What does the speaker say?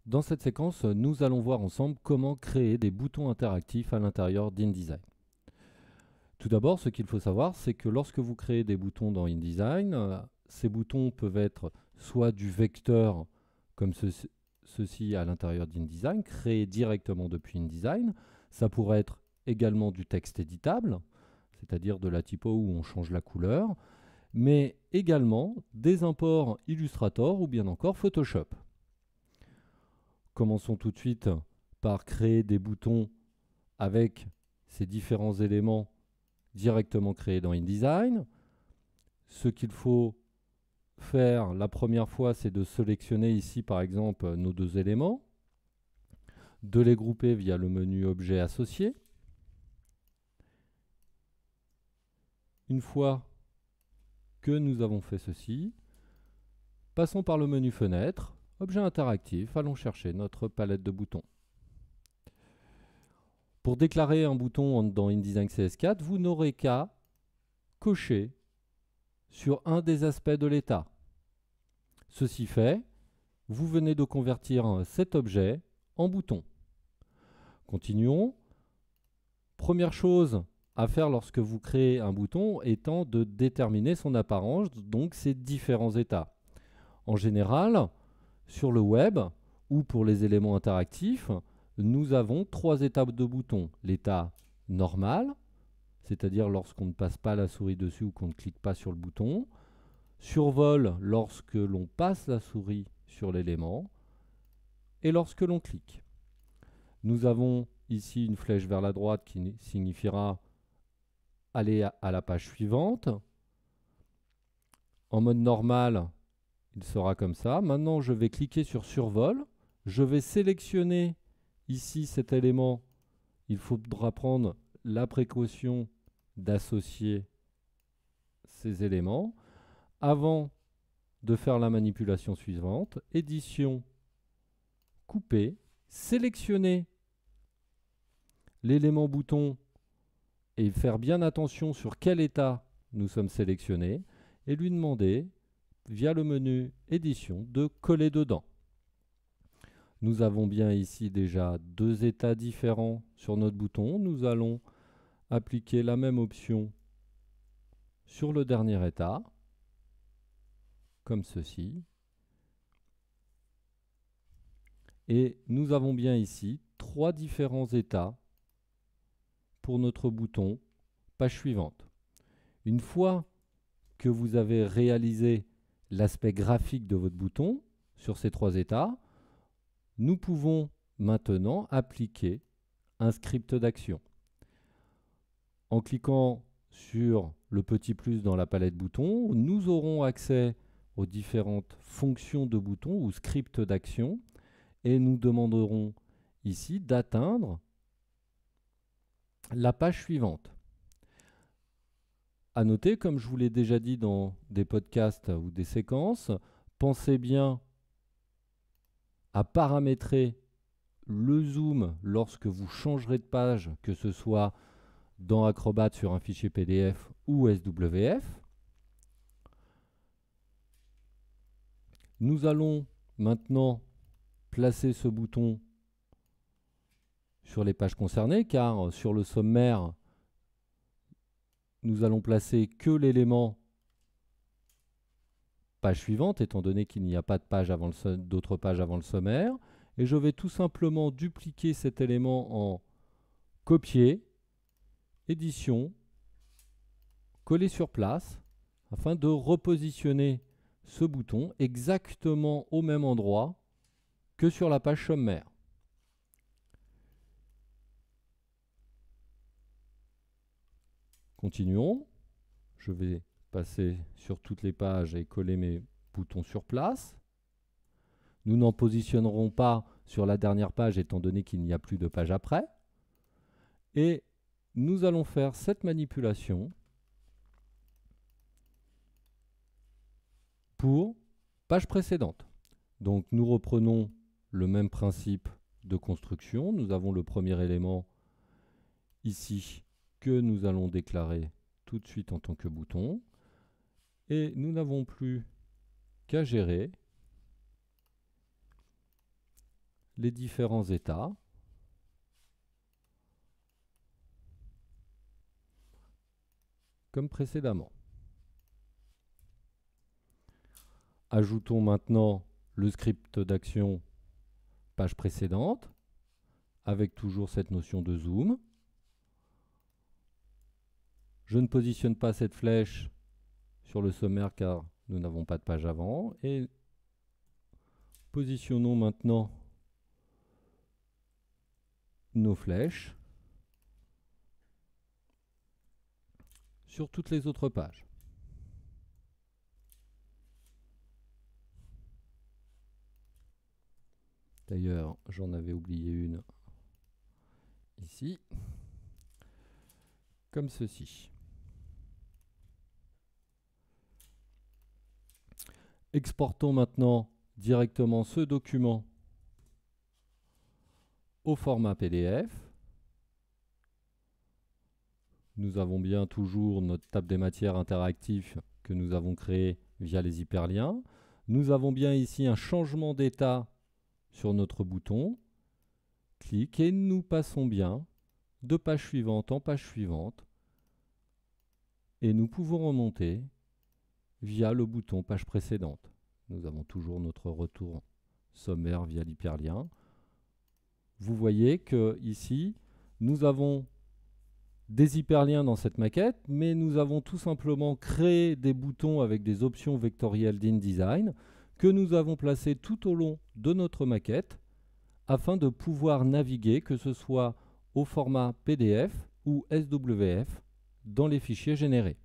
Dans cette séquence, nous allons voir ensemble comment créer des boutons interactifs à l'intérieur d'InDesign. Tout d'abord, ce qu'il faut savoir, c'est que lorsque vous créez des boutons dans InDesign, ces boutons peuvent être soit du vecteur, comme ceci à l'intérieur d'InDesign, créé directement depuis InDesign. Ça pourrait être également du texte éditable, c'est-à-dire de la typo où on change la couleur, mais également des imports Illustrator ou bien encore Photoshop. Commençons tout de suite par créer des boutons avec ces différents éléments directement créés dans InDesign. Ce qu'il faut faire la première fois, c'est de sélectionner ici par exemple nos deux éléments, de les grouper via le menu Objet associé. Une fois que nous avons fait ceci, passons par le menu Fenêtre, Objet interactif, allons chercher notre palette de boutons. Pour déclarer un bouton dans InDesign CS4, vous n'aurez qu'à cocher sur un des aspects de l'état. Ceci fait, vous venez de convertir cet objet en bouton. Continuons. Première chose à faire lorsque vous créez un bouton étant de déterminer son apparence, donc ses différents états. En général, sur le web ou pour les éléments interactifs, nous avons trois étapes de boutons. L'état normal, c'est-à-dire lorsqu'on ne passe pas la souris dessus ou qu'on ne clique pas sur le bouton. Survol lorsque l'on passe la souris sur l'élément. Et lorsque l'on clique. Nous avons ici une flèche vers la droite qui signifiera aller à la page suivante. En mode normal, il sera comme ça. Maintenant, je vais cliquer sur Survol. Je vais sélectionner ici cet élément. Il faudra prendre la précaution d'associer ces éléments. Avant de faire la manipulation suivante, édition, couper, sélectionner l'élément bouton et faire bien attention sur quel état nous sommes sélectionnés et lui demander, via le menu édition, de coller dedans. Nous avons bien ici déjà deux états différents sur notre bouton. Nous allons appliquer la même option sur le dernier état, comme ceci. Et nous avons bien ici trois différents états pour notre bouton page suivante. Une fois que vous avez réalisé l'aspect graphique de votre bouton sur ces trois états, nous pouvons maintenant appliquer un script d'action. En cliquant sur le petit plus dans la palette boutons, nous aurons accès aux différentes fonctions de boutons ou scripts d'action et nous demanderons ici d'atteindre la page suivante. À noter, comme je vous l'ai déjà dit dans des podcasts ou des séquences, pensez bien à paramétrer le zoom lorsque vous changerez de page, que ce soit dans Acrobat sur un fichier PDF ou SWF. Nous allons maintenant placer ce bouton sur les pages concernées, car sur le sommaire, nous allons placer que l'élément page suivante, étant donné qu'il n'y a pas de d'autres pages avant le sommaire. Et je vais tout simplement dupliquer cet élément en copier, édition, coller sur place, afin de repositionner ce bouton exactement au même endroit que sur la page sommaire. Continuons. Je vais passer sur toutes les pages et coller mes boutons sur place. Nous n'en positionnerons pas sur la dernière page étant donné qu'il n'y a plus de page après. Et nous allons faire cette manipulation pour page précédente. Donc nous reprenons le même principe de construction. Nous avons le premier élément ici que nous allons déclarer tout de suite en tant que bouton. Et nous n'avons plus qu'à gérer les différents états. Comme précédemment. Ajoutons maintenant le script d'action page précédente, avec toujours cette notion de zoom. Je ne positionne pas cette flèche sur le sommaire car nous n'avons pas de page avant. Et positionnons maintenant nos flèches sur toutes les autres pages. D'ailleurs, j'en avais oublié une ici, comme ceci. Exportons maintenant directement ce document au format PDF. Nous avons bien toujours notre table des matières interactive que nous avons créée via les hyperliens. Nous avons bien ici un changement d'état sur notre bouton. Clic et nous passons bien de page suivante en page suivante. Et nous pouvons remonter via le bouton page précédente. Nous avons toujours notre retour sommaire via l'hyperlien. Vous voyez que ici, nous avons des hyperliens dans cette maquette, mais nous avons tout simplement créé des boutons avec des options vectorielles d'InDesign que nous avons placés tout au long de notre maquette afin de pouvoir naviguer, que ce soit au format PDF ou SWF, dans les fichiers générés.